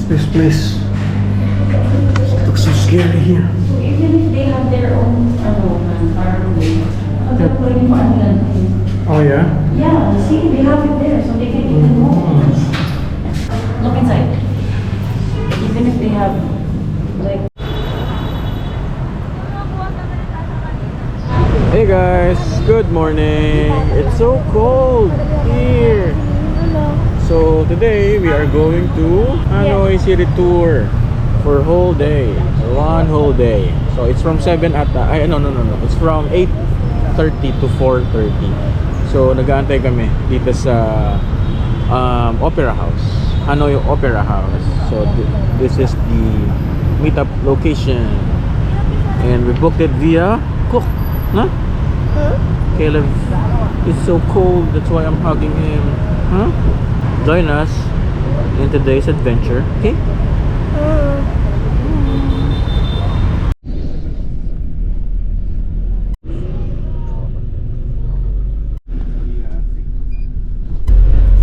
This place looks so scary here. Even if they have their own farmway, they're putting for Motolente. Oh yeah? Yeah, see, they have it there, so they can even move. Look inside. Even if they have, like... Hey guys, good morning. It's so cold here. So today we are going to Hanoi City Tour for whole day, one whole day. So it's from 7 at no. It's from 8:30 to 4:30. So nag-aantay kami dito sa Opera House, Hanoi Opera House. So this is the meetup location, and we booked it via Cook. Huh? Caleb is so cold, that's why I'm hugging him. Huh? Join us in today's adventure, okay?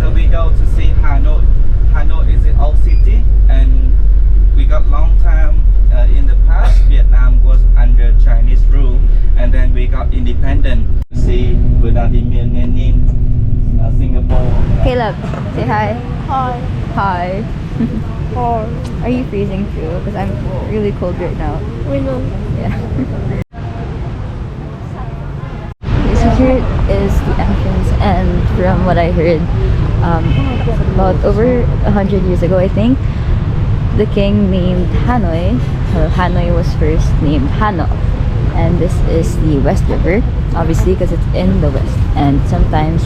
So we go to see Hanoi. Hanoi is an old city, and we got long time in the past. Vietnam was under Chinese rule, and then we got independent. See Vladimir Lenin, Singapore. Caleb, say hi. Hi. Hi. Hi. Are you freezing too? Because I'm really cold right now. We know. Yeah. So here is the entrance, and from what I heard, about over 100 years ago, I think, the king named Hanoi. Hanoi was first named Hano, and this is the West River, obviously because it's in the west. And sometimes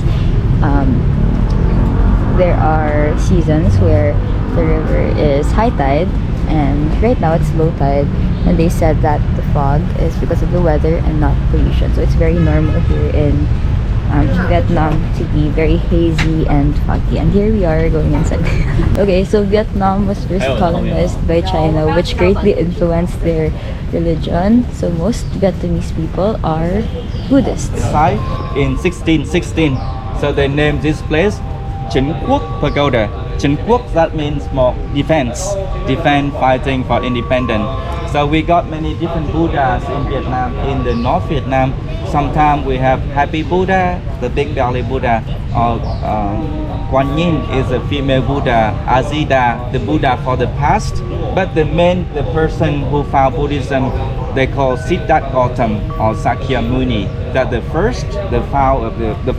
there are seasons where the river is high tide, and right now it's low tide, and they said that the fog is because of the weather and not pollution. So it's very normal here in Vietnam to be very hazy and foggy. And here we are going inside. Okay, so Vietnam was first colonized by China, which greatly influenced their religion. So most Vietnamese people are Buddhists. In 1616, so they named this place Chính Quốc Pagoda. Chính Quốc, that means more defense fighting for independence. So we got many different Buddhas in Vietnam, in the North Vietnam. Sometimes we have Happy Buddha, the big belly Buddha, or Kuan Yin is a female Buddha, Azida, the Buddha for the past. But the person who found Buddhism, they call Siddhartha Gautama or Sakya Muni. That the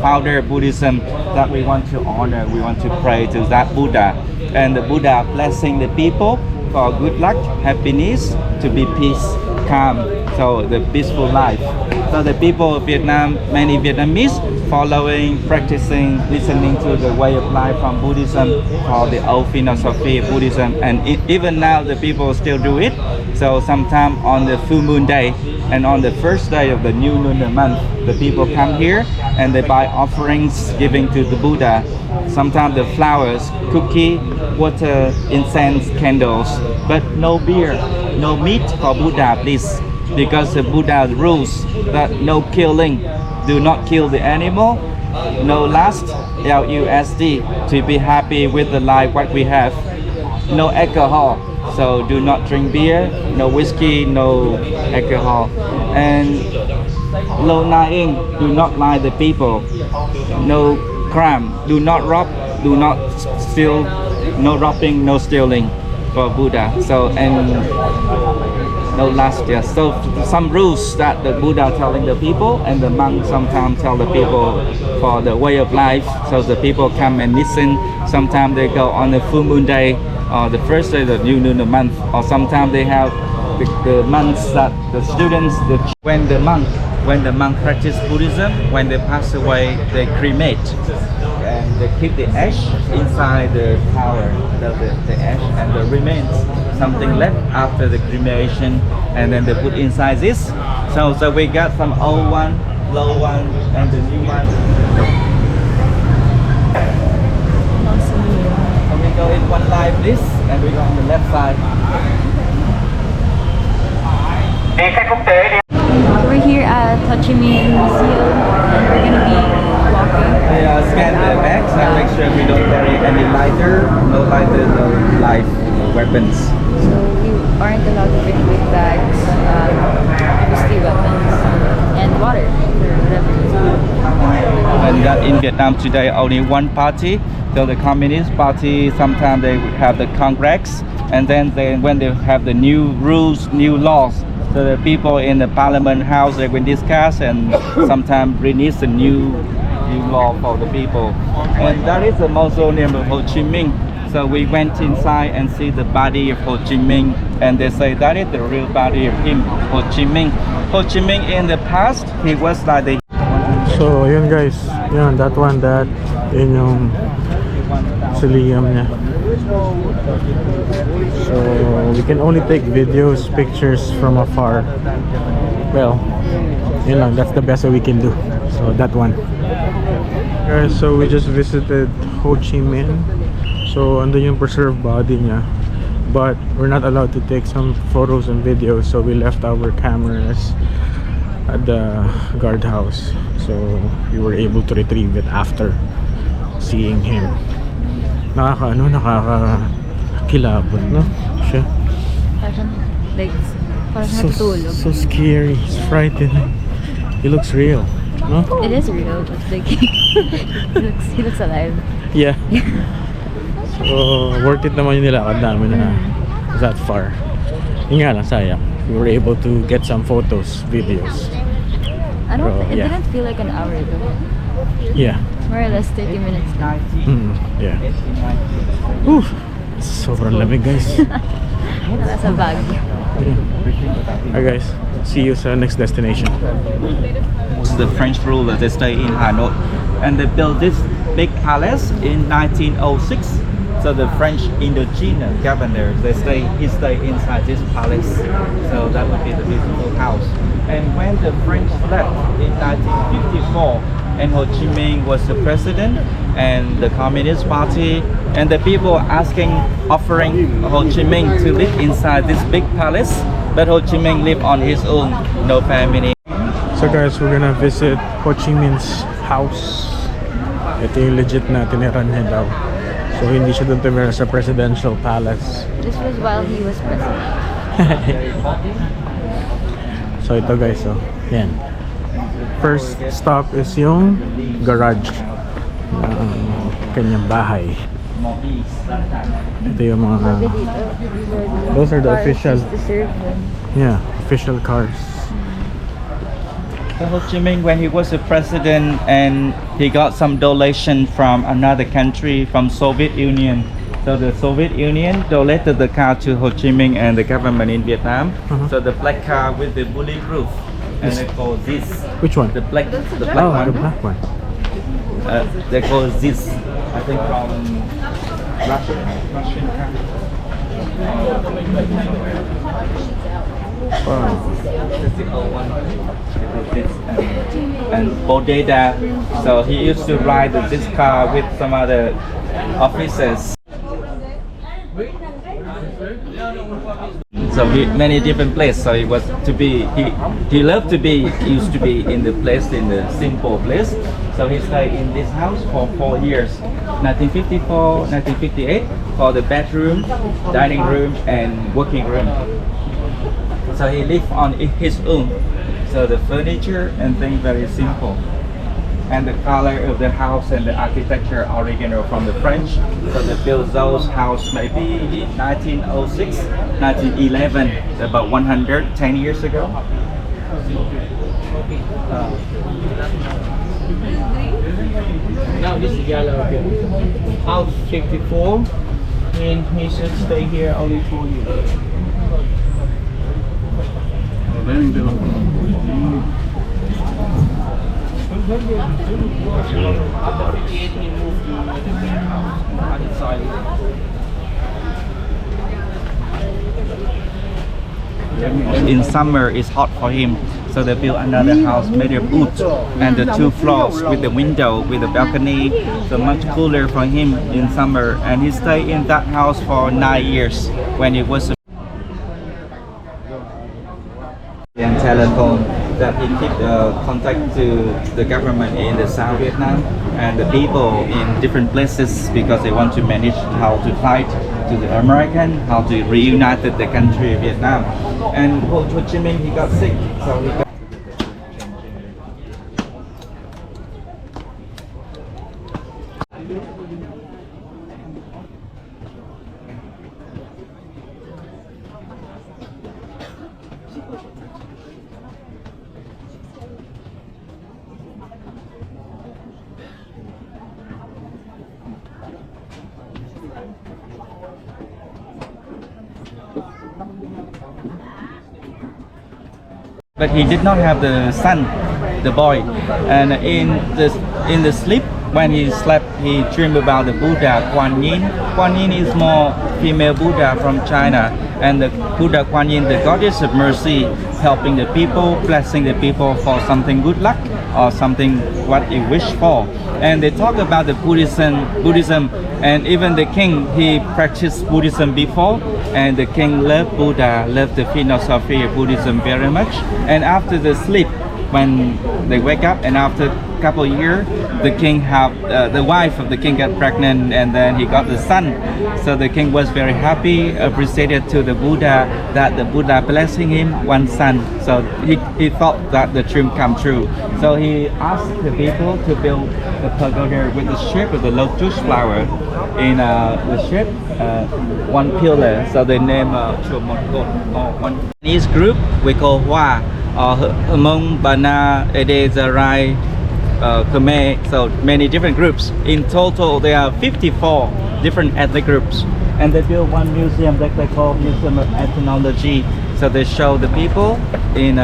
founder of Buddhism that we want to honor, we want to pray to that Buddha. And the Buddha blessing the people for good luck, happiness, to be peace, calm, so the peaceful life. So the people of Vietnam, many Vietnamese following, practicing, listening to the way of life from Buddhism or the old philosophy of Buddhism, and even now the people still do it. So sometime on the full moon day and on the first day of the new lunar month, the people come here and they buy offerings giving to the Buddha. Sometimes the flowers, cookie, water, incense, candles, but no beer, no meat for Buddha, please, because the Buddha rules that no killing, do not kill the animal, no lust, LUSD, to be happy with the life what we have, no alcohol, so do not drink beer, no whiskey, no alcohol, and low lying, do not lie the people, no crime, do not rob, do not steal, no robbing, no stealing for Buddha. So, and no lust, yes. So some rules that the Buddha telling the people, and the monks sometimes tell the people for the way of life, so the people come and listen. Sometimes they go on the full moon day or the first day of the new lunar month, or sometimes they have the monks that the students, when the monk practice Buddhism, when they pass away, they cremate and they keep the ash inside the tower, the ash and the remains, something left after the cremation, and then they put inside this. So we got some old one, low one, and the new one. So we go in one line this, and we go on the left side. We're here at Ho Chi Minh Museum, and we're gonna be walking. They scan the bags and make sure we don't carry any lighter, no lighter, no light. weapons. So you aren't allowed to bring big bags, obviously weapons, and water for whatever reason. And that in Vietnam today, only one party. So the Communist Party, sometimes they have the Congress, and then when they have the new rules, new laws, so the people in the Parliament House they will discuss and sometimes release a new law for the people. And that is the mausoleum of Ho Chi Minh. So we went inside and see the body of Ho Chi Minh, and they say that is the real body of him, Ho Chi Minh. Ho Chi Minh in the past, he was like the. So yun guys, yun that one, that yun yung mausoleum niya. So we can only take videos, pictures from afar. Well, yun lang, that's the best that we can do. So that one. Guys, so we just visited Ho Chi Minh. So andun yung preserved body niya, but we're not allowed to take some photos and videos, so we left our cameras at the guardhouse. So we were able to retrieve it after seeing him. Nakakakilabot, no? Siya. Parang natutulog. So scary, it's frightening. He looks real, no? It is real, but like he looks alive. Yeah. So worth it naman yung nilakad namin na that far. Yun nga lang, sayang. We were able to get some photos, videos. It yeah. didn't feel like an hour ago. Yeah. More or less 30 minutes. Yeah. Whew. Sobrang lamig guys. Nasa bag. Alright guys, see you sa next destination. The French ruler, they stay in Hanoi, and they built this big palace in 1906. So the French Indochina governor, he stay inside this palace. So that would be the beautiful house. And when the French left in 1954, and Ho Chi Minh was the president, and the Communist Party, and the people offering Ho Chi Minh to live inside this big palace, but Ho Chi Minh lived on his own, no family. So guys, we're gonna visit Ho Chi Minh's house. Ito yung legit na tiniran niya daw. So hindi siya doon tumira sa presidential palace. This was while he was president. So ito guys, so yan. First stop is yung garage ng kanyang bahay. Ito yung mga those are the official, yeah, official cars. Ho Chi Minh, when he was a president, and he got some donation from another country, from Soviet Union. So the Soviet Union donated the car to Ho Chi Minh and the government in Vietnam. So the black car with the bulletproof, and they call this. Which one? The black Oh, one. the black one. They call this, I think, from Russian car. Wow. That's the old one. This, and Bodega. So he used to ride this car with some other officers. So many different places. So he was to be he loved to be used to be in the place, in the simple place. So he stayed in this house for 4 years, 1954, 1958, for the bedroom, dining room, and working room. So he lived on his own. So the furniture and things very simple. And the color of the house and the architecture original from the French. So they built those house maybe in 1906, 1911, about 110 years ago. Now this is yellow house 54, and he should stay here only 4 years. In summer, it's hot for him, so they built another house made of wood, and the 2 floors with the window, with the balcony, so much cooler for him in summer. And he stayed in that house for 9 years when it was and telephone that he keep contact to the government in the South Vietnam and the people in different places because they want to manage how to fight to the American, how to reunite the country Vietnam. And Ho Chi Minh, he got sick, so he got but he did not have the son, the boy. And in the sleep, when he slept, he dreamed about the Buddha Kuan Yin. Kuan Yin is more female Buddha from China, and the Buddha Kuan Yin, the goddess of mercy, helping the people, blessing the people for something good luck or something what you wish for. And they talk about the Buddhism, and even the king, he practiced Buddhism before, and the king loved Buddha, loved the philosophy of Buddhism very much. And after the sleep, when they wake up, and after a couple of years, the king the wife of the king got pregnant, and then he got the son. So the king was very happy, appreciated to the Buddha that the Buddha blessing him one son. So he thought that the dream come true. So he asked the people to build the pagoda with the shape of the lotus flower in the shape one pillar. So they name one. This group we call Hoa, or Hmong, Bana, Ede, Zarai, Khmer, so many different groups. In total, there are 54 different ethnic groups, and they built one museum that they call Museum of Ethnology. So they show the people in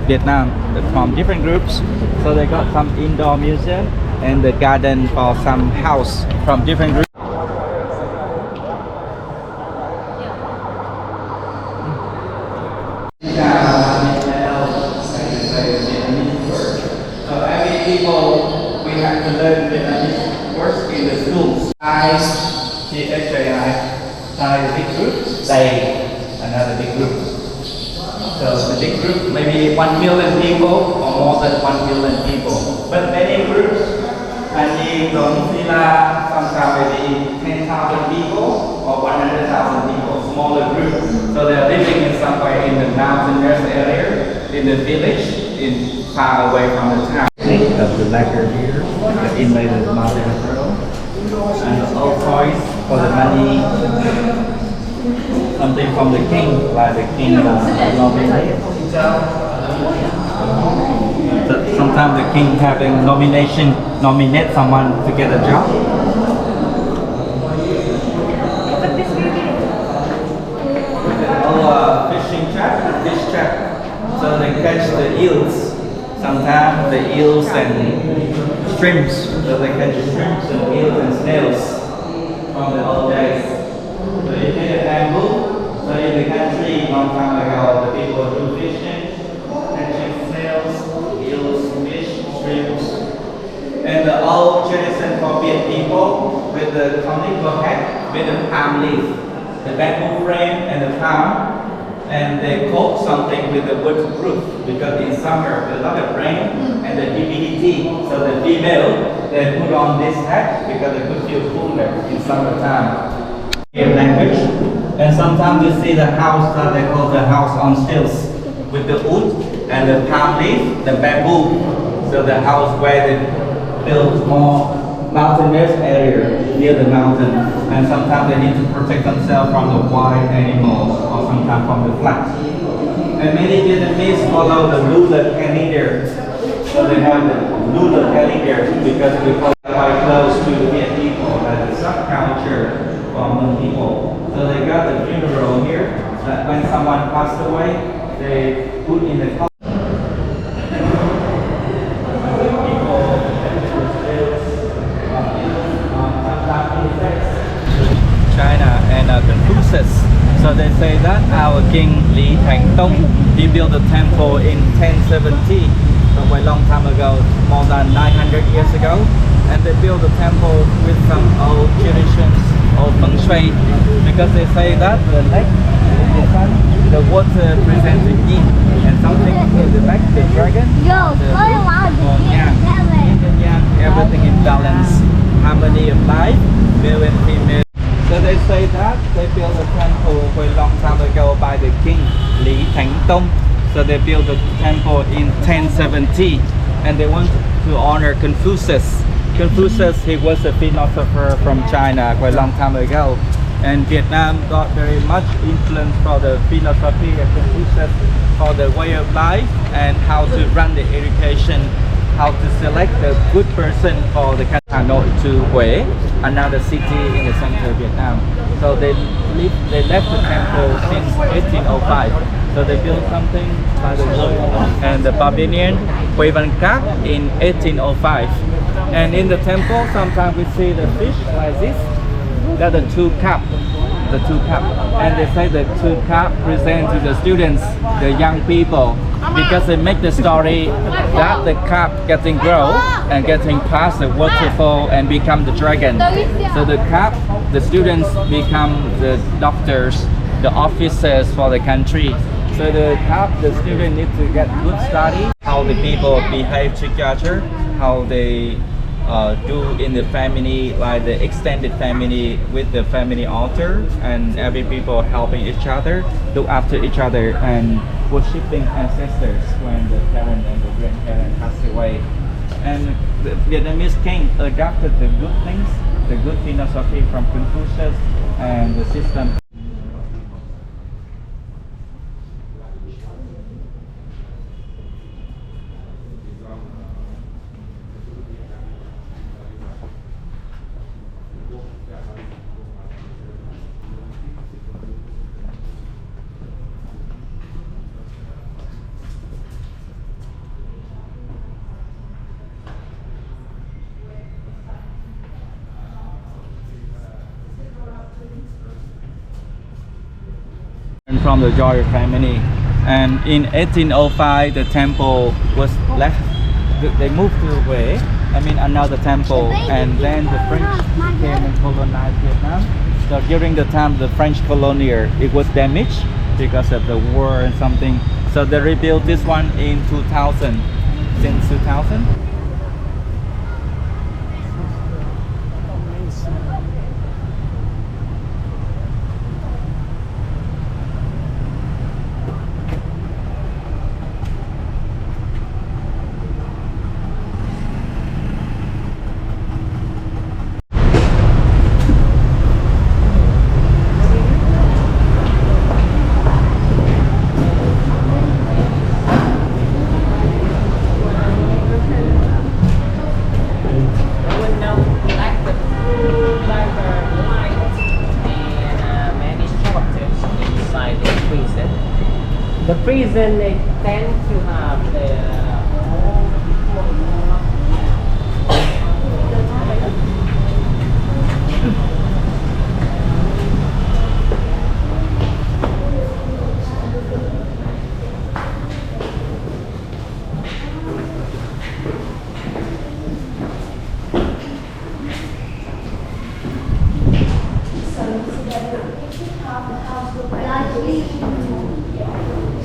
Vietnam from different groups. So they got some indoor museum and the garden for some house from different groups. So every people we have to learn Vietnamese words in the schools. Thai, THAI, Thai is a big group. They, another big group. So the big group maybe 1 million people or more than 1 million people. But many groups, Anjing, Dong, Sila, sometimes maybe 10,000 people or 100,000 people, smaller groups. So they're living in somewhere in the mountainous area, in the village, in far away from the town. Of the lacquer here, the inlaid is mother of pearl, and all toys for the money. Something from the king, like the king nominate. Sometimes the king having nominate someone to get a job. Fishing trap, fish trap. So they catch the eels. Sometimes the eels and shrimps. So they catch shrimps and eels and snails from the old days. So you get a bamboo. So in the country, long time ago, the people do fishing, catching snails, eels, fish, shrimps. And the old tradition for Viet people with the conical hat, with the palm leaf, the bamboo frame and the palm. And they coat something with the wood roof because in summer there's a lot of rain and the humidity. So the female, they put on this hat because they could feel cooler in summertime. Language. And sometimes you see the house that they call the house on stilts with the wood and the palm leaf, the bamboo. So the house where they build more mountainous area near the mountain, and sometimes they need to protect themselves from the wild animals or sometimes from the floods. And many Vietnamese follow the lunar calendar. So they have the lunar calendar because we call it quite close to the Viet people, like the subculture for Hmong people. So they got the funeral here, that when someone passed away, they put in the China and Confucius. So they say that our king Li Tang-tong, he built a temple in 1070, so quite a long time ago, more than 900 years ago. And they built a temple with some old traditions, old feng shui, because they say that the lake, the sun, the water presents the yin, and something in the back, the dragon, the yang, yin and yang, everything in balance, harmony of life, male and female. So they say that they built a temple a long time ago by the king Li Tengtong. So they built the temple in 1070, and they want to honor Confucius. Confucius, he was a philosopher from China quite a long time ago, and Vietnam got very much influence for the philosophy of Confucius, for the way of life and how to run the education, how to select the good person for the HANOI to Hue, another city in the center of Vietnam. So they left the temple since 1805. So they built something by the royal and the pavilion BANGKOK in 1805. And in the temple, sometimes we see the fish like this. They're the two cup, and they say the two cup present to the students, the young people, because they make the story that the cup getting grow and getting past the waterfall and become the dragon. So the cup, the students become the doctors, the officers for the country. So the cup, the student need to get good study, how the people behave together, how they do in the family, like the extended family with the family altar, and every people helping each other, look after each other, and worshipping ancestors when the parent and the grandparent passed away. And the Vietnamese king adapted the good things, the good philosophy from Confucius and the system. From the royal family, and in 1805 the temple was left. They moved to Hue, another temple, and then the French came and colonized Vietnam. So during the time the French colonial, it was damaged because of the war and something. So they rebuilt this one in 2000, since 2000. The prison, they tend to have the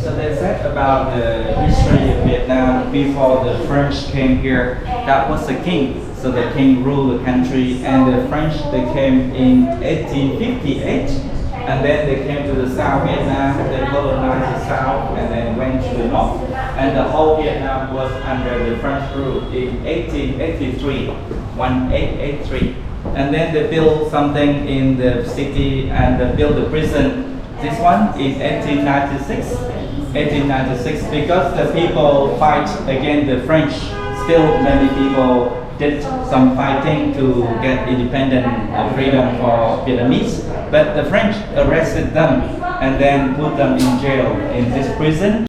So they said about the history of Vietnam before the French came here. That was the king. So the king ruled the country, and the French, they came in 1858, and then they came to the South Vietnam. They colonized the South and then went to the North, and the whole Vietnam was under the French rule in 1883, 1883. And then they built something in the city, and they built the prison. This one in 1896, because the people fight against the French. Still many people did some fighting to get independent or freedom for Vietnamese, but the French arrested them and then put them in jail in this prison.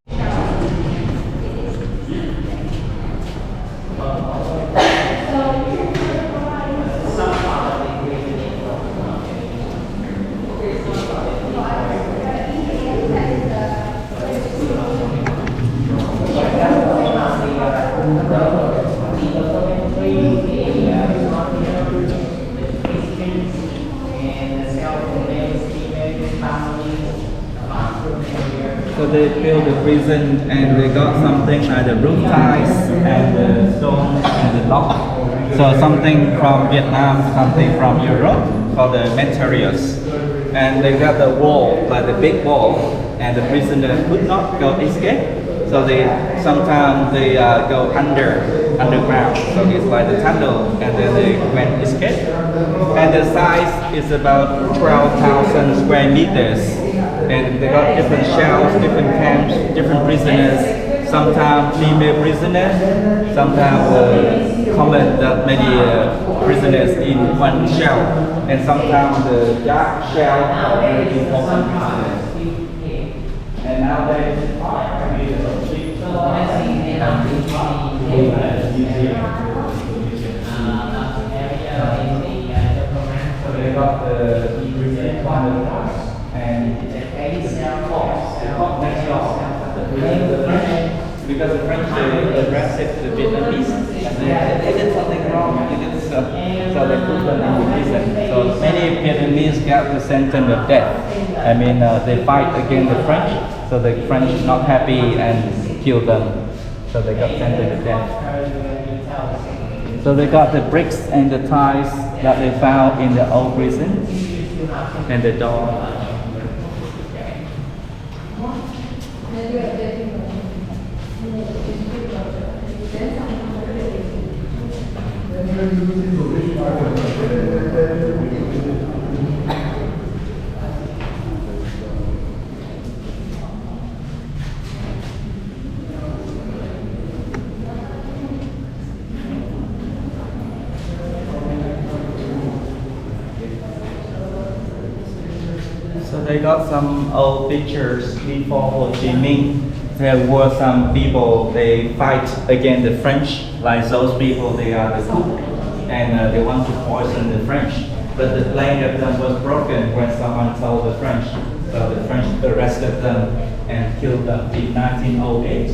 So they built the prison, and they got something like the roof ties and the stones and the lock. So something from Vietnam, something from Europe. for the materials. And they got the wall, like the big wall, and the prisoner could not go escape. So they sometimes they go underground. So it's like the tunnel, and then they went escape. And the size is about 12,000 square meters. And they got different shells, different camps, different prisoners. Sometimes female prisoners, sometimes common that many prisoners in one shell, and sometimes the dark shell are very important prisoners. And nowadays, so they got the and because the French addressed it to the Vietnamese, and they did something wrong, so they put them in prison. So many Vietnamese got the sentence of death. I mean, they fight against the French, so the French not happy and killed them. So they got sentenced to death. So they got the bricks and the tiles that they found in the old prison, and the door. So they got some old pictures before Ho Chi Minh. There were some people, they fight against the French, like those people, they are the cook, and they want to poison the French. But the leg of them was broken when someone told the French. So the French arrested them and killed them in 1908.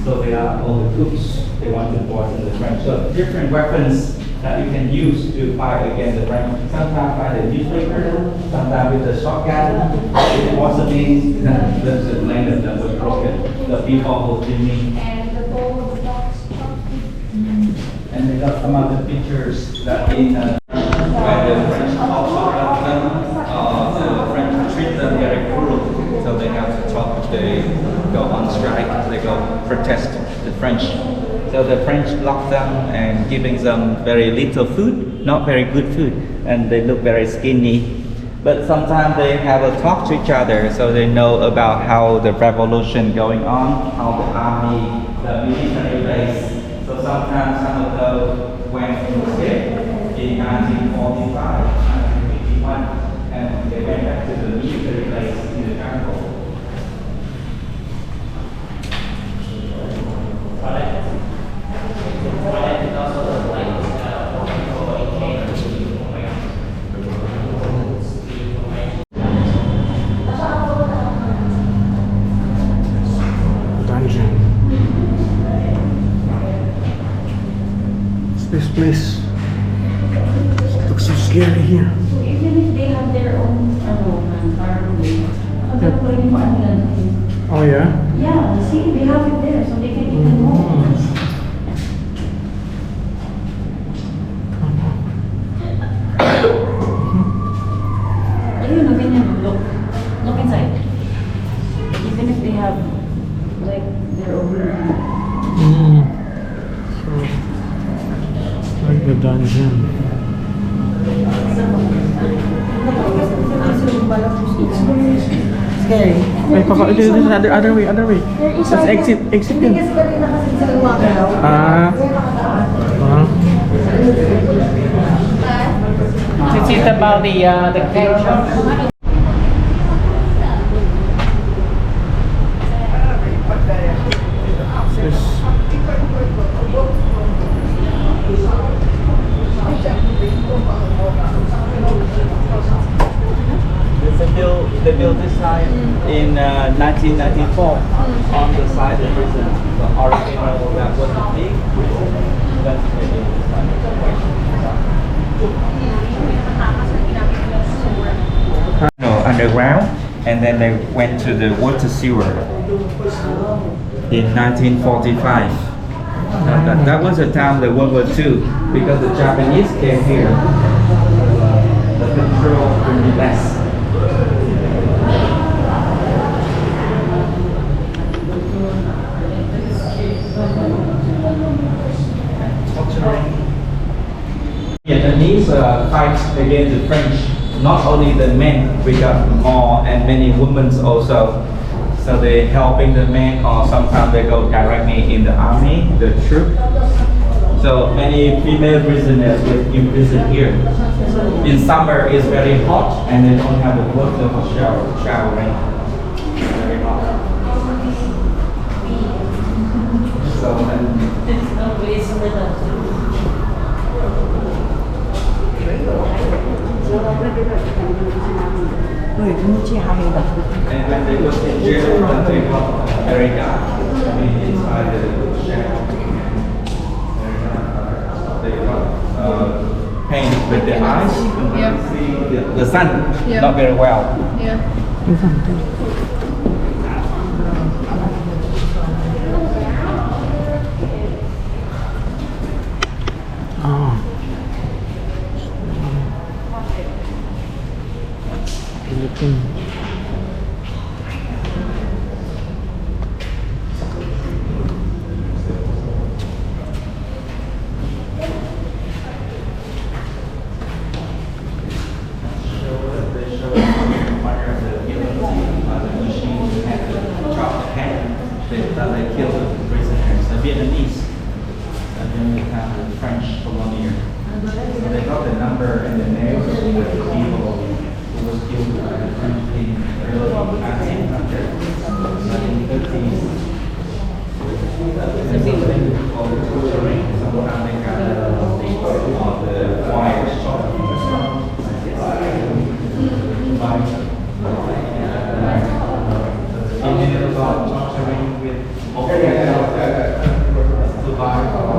So they are all the cooks, they want to poison the French. So different weapons that you can use to fight against the French. Sometimes by the newspaper, sometimes with the shotgun, with poisoning, the leg of them was broken. The people Ho Chi Minh. And they got some other pictures that in when the French also got them, the French treat them very cruel. So they have to talk, they go on strike, they go protest the French. So the French lock them and giving them very little food, not very good food, and they look very skinny. But sometimes they have a talk to each other, so they know about how the revolution going on, how the army, the military base. So sometimes some of those went to escape in 1945, 1951, and they went back to the military base in the jungle. Dungeon. What's this place? It looks so scary here. Even if they have their own Oh yeah? Yeah, see, they have it there, so they can even move. Look inside. Even if they have like their own. So, like the dungeon. Scary. Wait, Papa, this is other way. Let's exit yun. Is it about the cake shop? They built this side in 1994 on the side of prison. The original that was the big prison. That's where they built this side. No, underground, and then they went to the water sewer in 1945. That was the time the World War II, because the Japanese came here. The cholesterol will be less. Vietnamese fight against the French. Not only the men, we got more and many women also. So they helping the men, or sometimes they go directly in the army, the troop. So many female prisoners will imprisoned here. In summer it's very hot and they don't have the water for showering. Very hot. So and when they go in jail, they got very dark. I mean, inside the shadow. They got paint with the eyes. Yeah. See the sun, Yeah. not very well. Yeah. Oh. Philippine. They killed the prisoners, the Vietnamese, and then we have the French colonial. So they got the number and the names of the people who was killed by the French in early 1800s, 1930s. There's something called torturing. Sometimes they got the wire shot. About torturing with survival.